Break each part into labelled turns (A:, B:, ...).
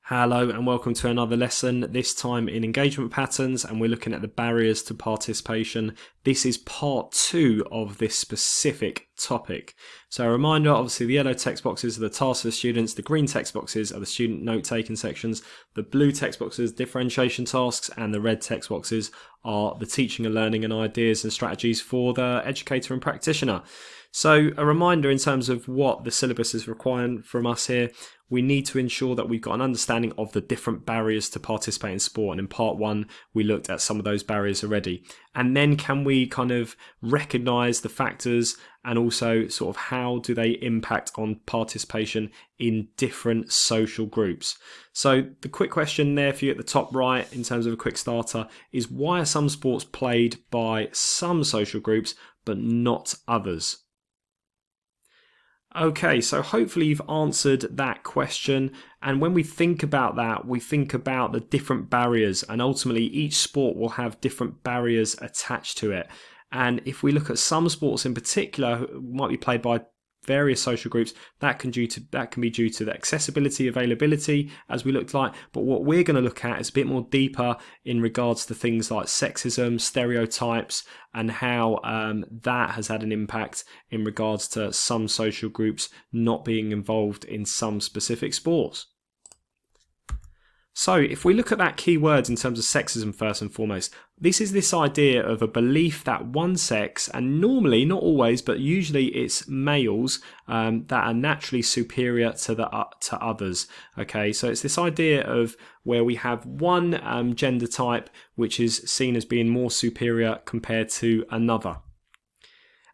A: Hello and welcome to another lesson, this time in engagement patterns, and we're looking at the barriers to participation. This is part 2 of this specific topic. So a reminder, obviously the yellow text boxes are the tasks for the students, the green text boxes are the student note-taking sections, the blue text boxes differentiation tasks, and the red text boxes are the teaching and learning and ideas and strategies for the educator and practitioner. So a reminder in terms of what the syllabus is requiring from us here, we need to ensure that we've got an understanding of the different barriers to participate in sport. And in part 1, we looked at some of those barriers already. And then can we kind of recognise the factors and also sort of how do they impact on participation in different social groups. So the quick question there for you at the top right in terms of a quick starter is, why are some sports played by some social groups but not others? Okay, so hopefully you've answered that question, and when we think about that, we think about the different barriers, and ultimately each sport will have different barriers attached to it. And if we look at some sports in particular, might be played by various social groups, that can be due to the accessibility, availability, as we looked like. But what we're going to look at is a bit more deeper in regards to things like sexism, stereotypes, and how that has had an impact in regards to some social groups not being involved in some specific sports. So if we look at that key word in terms of sexism first and foremost, this is this idea of a belief that one sex, and normally, not always, but usually it's males that are naturally superior to others. Okay, so it's this idea of where we have one gender type which is seen as being more superior compared to another.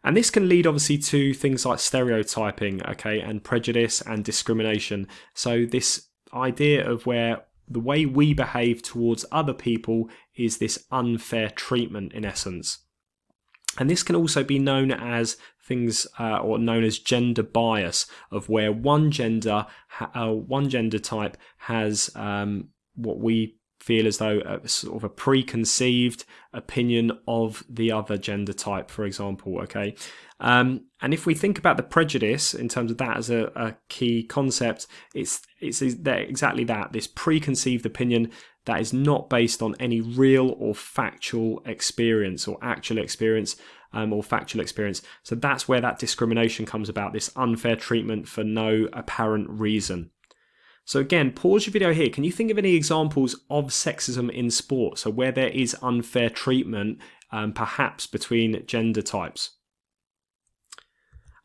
A: And this can lead obviously to things like stereotyping, okay, and prejudice and discrimination. So this idea of where the way we behave towards other people is this unfair treatment in essence. And this can also be known as things or known as gender bias, of where one gender type has what we feel as though a sort of a preconceived opinion of the other gender type, for example, okay? And if we think about the prejudice in terms of that as a key concept, it's exactly that, this preconceived opinion that is not based on any real or factual experience or actual experience or factual experience. So that's where that discrimination comes about, this unfair treatment for no apparent reason. So again, pause your video here. Can you think of any examples of sexism in sport? So where there is unfair treatment, perhaps between gender types.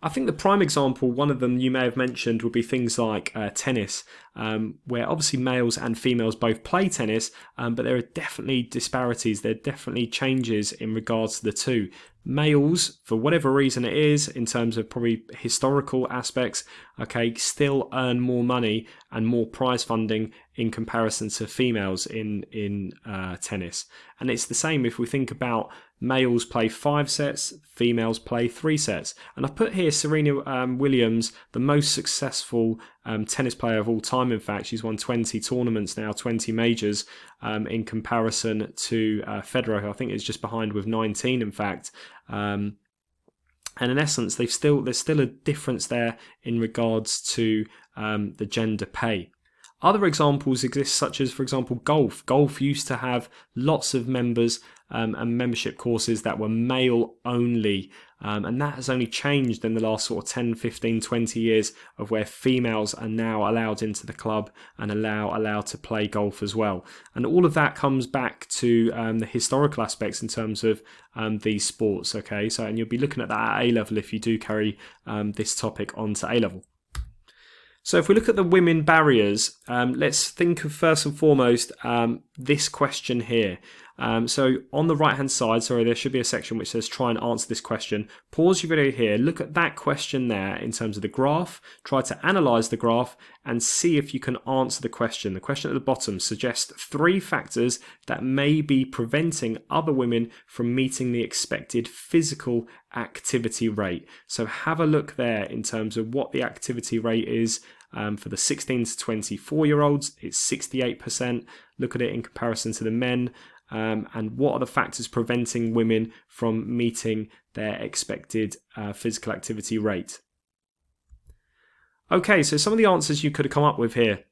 A: I think the prime example, one of them you may have mentioned, would be things like tennis, where obviously males and females both play tennis, but there are definitely disparities, there are definitely changes in regards to the two. Males, for whatever reason it is, in terms of probably historical aspects, okay, still earn more money and more prize funding in comparison to females in tennis. And it's the same if we think about males play 5 sets, females play 3 sets. And I've put here Serena Williams, the most successful tennis player of all time. In fact, she's won 20 tournaments now, 20 majors, in comparison to Federer, who I think is just behind with 19, in fact. And in essence, there's still a difference there in regards to the gender pay. Other examples exist, such as, for example, golf. Golf used to have lots of members and membership courses that were male only. And that has only changed in the last sort of 10, 15, 20 years, of where females are now allowed into the club and allowed to play golf as well. And all of that comes back to the historical aspects in terms of these sports. Okay, so and you'll be looking at that at A level if you do carry this topic on to A level. So if we look at the women barriers, let's think of first and foremost this question here. So on the right hand side, there should be a section which says try and answer this question. Pause your video here, look at that question there in terms of the graph, try to analyse the graph and see if you can answer the question. The question at the bottom suggests 3 factors that may be preventing other women from meeting the expected physical activity rate. So have a look there in terms of what the activity rate is. For the 16 to 24-year-olds, it's 68%. Look at it in comparison to the men. And what are the factors preventing women from meeting their expected physical activity rate? Okay, so some of the answers you could have come up with here.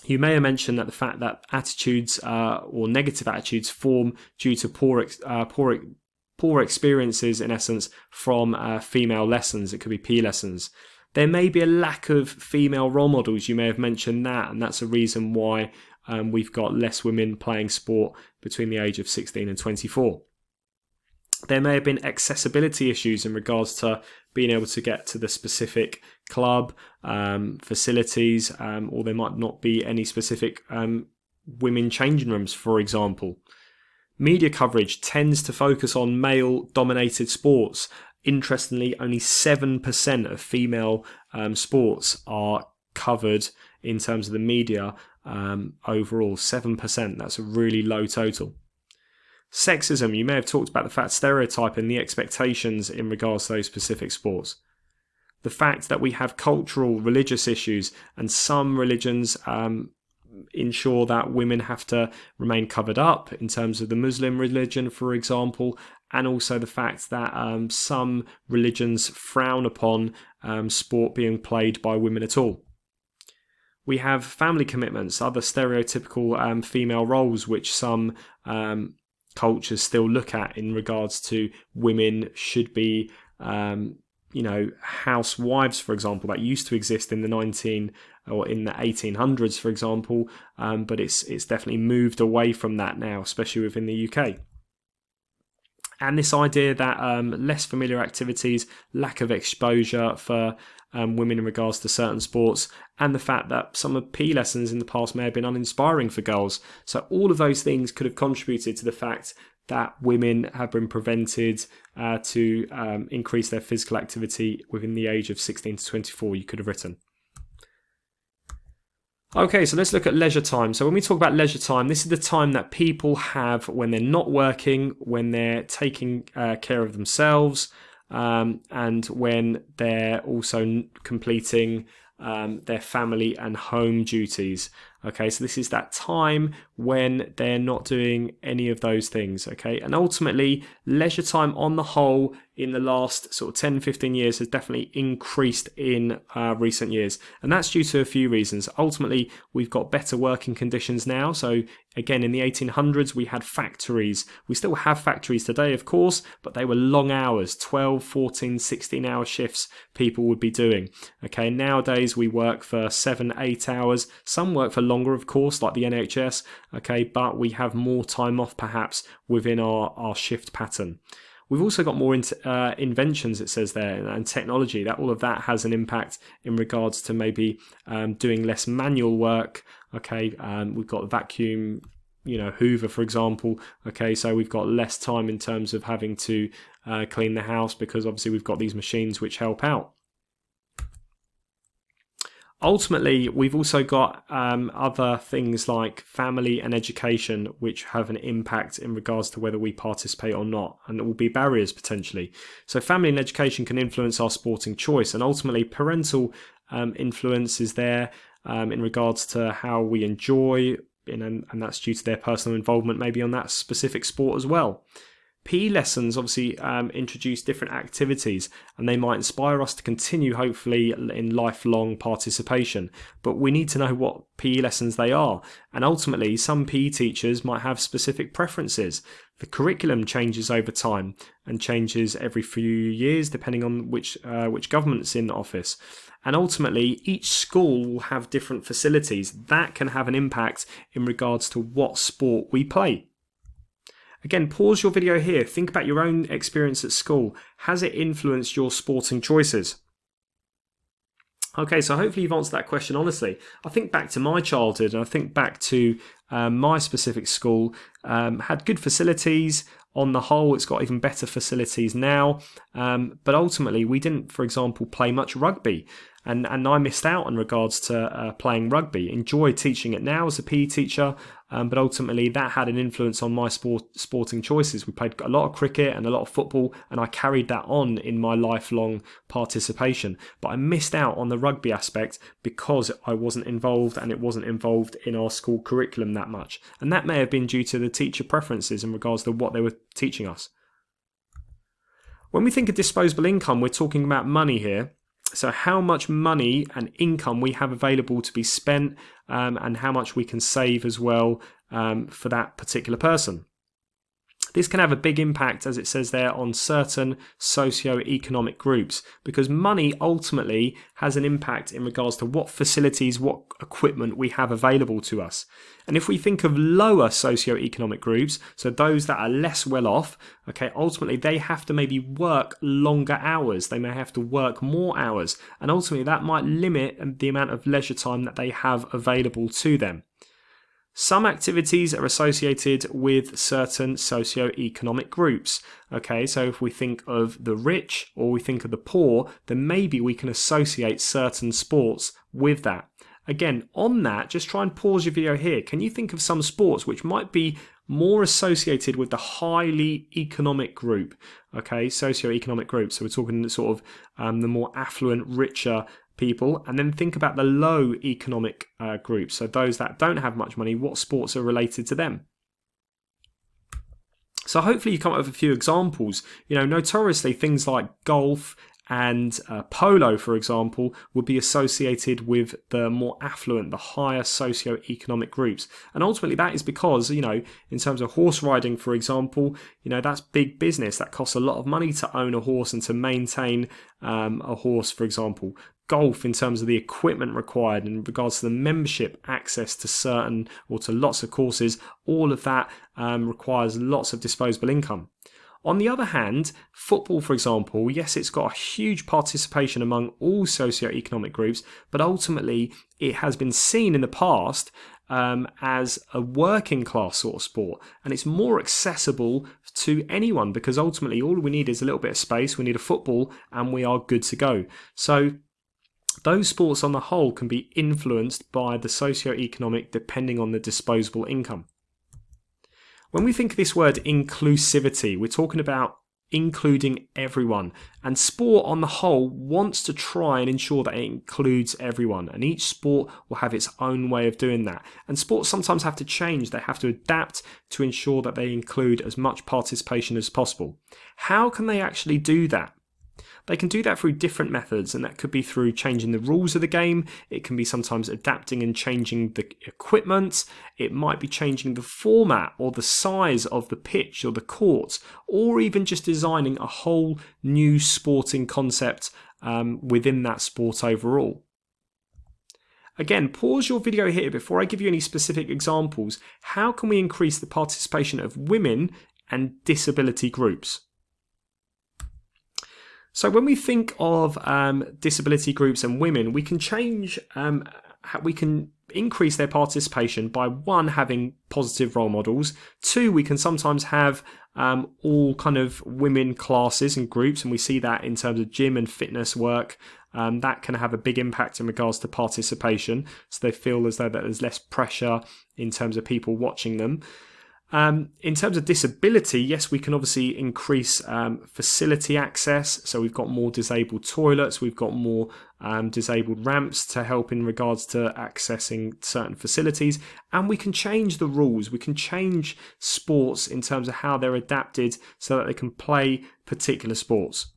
A: You may have mentioned that the fact that attitudes or negative attitudes form due to poor experiences, in essence, from female lessons. It could be PE lessons. There may be a lack of female role models. You may have mentioned that, and that's a reason why we've got less women playing sport between the age of 16 and 24. There may have been accessibility issues in regards to being able to get to the specific club facilities, or there might not be any specific women changing rooms, for example. Media coverage tends to focus on male-dominated sports. Interestingly, only 7% of female sports are covered in terms of the media overall. 7%, that's a really low total. Sexism, you may have talked about the fact stereotyping, the expectations in regards to those specific sports. The fact that we have cultural, religious issues, and some religions ensure that women have to remain covered up, in terms of the Muslim religion, for example, and also the fact that some religions frown upon sport being played by women at all. We have family commitments, other stereotypical female roles, which some cultures still look at in regards to women should be, housewives, for example, that used to exist in the 1800s, for example, but it's definitely moved away from that now, especially within the UK. And this idea that less familiar activities, lack of exposure for women in regards to certain sports, and the fact that some of PE lessons in the past may have been uninspiring for girls. So all of those things could have contributed to the fact that women have been prevented to increase their physical activity within the age of 16 to 24, you could have written. Okay, so let's look at leisure time. So when we talk about leisure time, this is the time that people have when they're not working, when they're taking care of themselves, and when they're also completing their family and home duties. Okay, so this is that time when they're not doing any of those things. Okay, and ultimately leisure time on the whole in the last sort of 10-15 years has definitely increased in recent years, and that's due to a few reasons. Ultimately, we've got better working conditions now. So again, in the 1800s we had factories. We still have factories today, of course, but they were long hours, 12, 14, 16 hour shifts people would be doing. Okay, nowadays we work for 7-8 hours. Some work for longer, of course, like the NHS. Okay, but we have more time off perhaps within our shift pattern. We've also got more inventions, it says there, and technology. That all of that has an impact in regards to maybe doing less manual work. Okay, we've got vacuum, Hoover, for example. Okay, so we've got less time in terms of having to clean the house, because obviously we've got these machines which help out. Ultimately, we've also got other things like family and education, which have an impact in regards to whether we participate or not, and there will be barriers potentially. So family and education can influence our sporting choice, and ultimately parental influence is there in regards to how we enjoy, and that's due to their personal involvement maybe on that specific sport as well. PE lessons obviously introduce different activities, and they might inspire us to continue hopefully in lifelong participation, but we need to know what PE lessons they are, and ultimately some PE teachers might have specific preferences. The curriculum changes over time and changes every few years depending on which government's in office, and ultimately each school will have different facilities that can have an impact in regards to what sport we play. Again, pause your video here. Think about your own experience at school. Has it influenced your sporting choices? Okay, so hopefully you've answered that question honestly. I think back to my childhood, and I think back to my specific school. Had good facilities. On the whole, it's got even better facilities now. But ultimately, we didn't, for example, play much rugby. And I missed out in regards to playing rugby. Enjoy teaching it now as a PE teacher, but ultimately that had an influence on my sporting choices. We played a lot of cricket and a lot of football, and I carried that on in my lifelong participation. But I missed out on the rugby aspect because I wasn't involved, and it wasn't involved in our school curriculum that much. And that may have been due to the teacher preferences in regards to what they were teaching us. When we think of disposable income, we're talking about money here. So how much money and income we have available to be spent, and how much we can save as well for that particular person. This can have a big impact, as it says there, on certain socio-economic groups, because money ultimately has an impact in regards to what facilities, what equipment we have available to us. And if we think of lower socio-economic groups, so those that are less well off, okay, ultimately they have to maybe work longer hours. They may have to work more hours, and ultimately that might limit the amount of leisure time that they have available to them. Some activities are associated with certain socio-economic groups. Okay, so if we think of the rich or we think of the poor, then maybe we can associate certain sports with that. Again, on that, just try and pause your video here. Can you think of some sports which might be more associated with the highly economic group? Okay, socio-economic group. So we're talking sort of the more affluent, richer people, and then think about the low economic groups, so those that don't have much money. What sports are related to them? So hopefully you come up with a few examples. Notoriously things like golf and polo, for example, would be associated with the more affluent, the higher socio-economic groups. And ultimately that is because, in terms of horse riding, for example, that's big business. That costs a lot of money to own a horse and to maintain a horse, for example. Golf, in terms of the equipment required in regards to the membership, access to certain or to lots of courses, all of that requires lots of disposable income. On the other hand, football, for example, yes, it's got a huge participation among all socio-economic groups, but ultimately it has been seen in the past as a working class sort of sport, and it's more accessible to anyone because ultimately all we need is a little bit of space, we need a football, and we are good to go. So those sports on the whole can be influenced by the socio-economic depending on the disposable income. When we think of this word inclusivity, we're talking about including everyone, and sport on the whole wants to try and ensure that it includes everyone, and each sport will have its own way of doing that, and sports sometimes have to change. They have to adapt to ensure that they include as much participation as possible. How can they actually do that? They can do that through different methods, and that could be through changing the rules of the game. It can be sometimes adapting and changing the equipment. It might be changing the format or the size of the pitch or the court, or even just designing a whole new sporting concept within that sport overall. Again, pause your video here before I give you any specific examples. How can we increase the participation of women and disability groups? So when we think of disability groups and women, we can change, we can increase their participation by, one, having positive role models. Two, we can sometimes have all kind of women classes and groups, and we see that in terms of gym and fitness work. That can have a big impact in regards to participation, so they feel as though that there's less pressure in terms of people watching them. In terms of disability, yes, we can obviously increase facility access. So we've got more disabled toilets, we've got more disabled ramps to help in regards to accessing certain facilities, and we can change the rules. We can change sports in terms of how they're adapted so that they can play particular sports.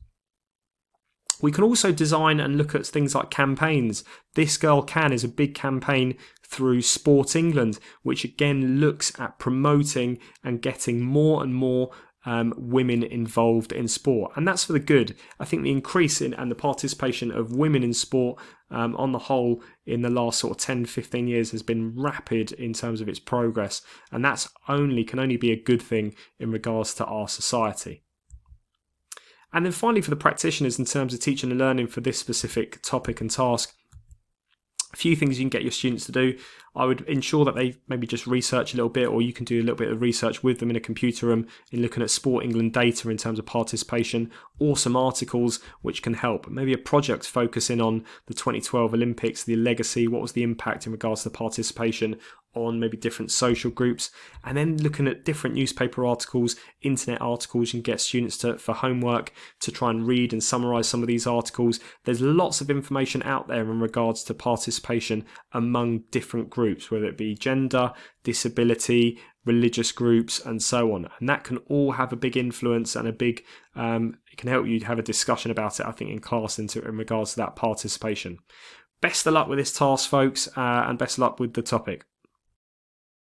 A: We can also design and look at things like campaigns. This Girl Can is a big campaign through Sport England, which again looks at promoting and getting more and more women involved in sport, and that's for the good. I think the increase in and the participation of women in sport on the whole in the last sort of 10-15 years has been rapid in terms of its progress, and that's can only be a good thing in regards to our society. And then finally, for the practitioners, in terms of teaching and learning for this specific topic and task, a few things you can get your students to do. I would ensure that they maybe just research a little bit, or you can do a little bit of research with them in a computer room in looking at Sport England data in terms of participation, or some articles which can help. Maybe a project focusing on the 2012 Olympics, the legacy, what was the impact in regards to participation on maybe different social groups, and then looking at different newspaper articles, internet articles. You can get students for homework to try and read and summarise some of these articles. There's lots of information out there in regards to participation among different groups, whether it be gender, disability, religious groups, and so on. And that can all have a big influence and a big it can help you have a discussion about it, I think, in class in regards to that participation. Best of luck with this task, folks, and best of luck with the topic.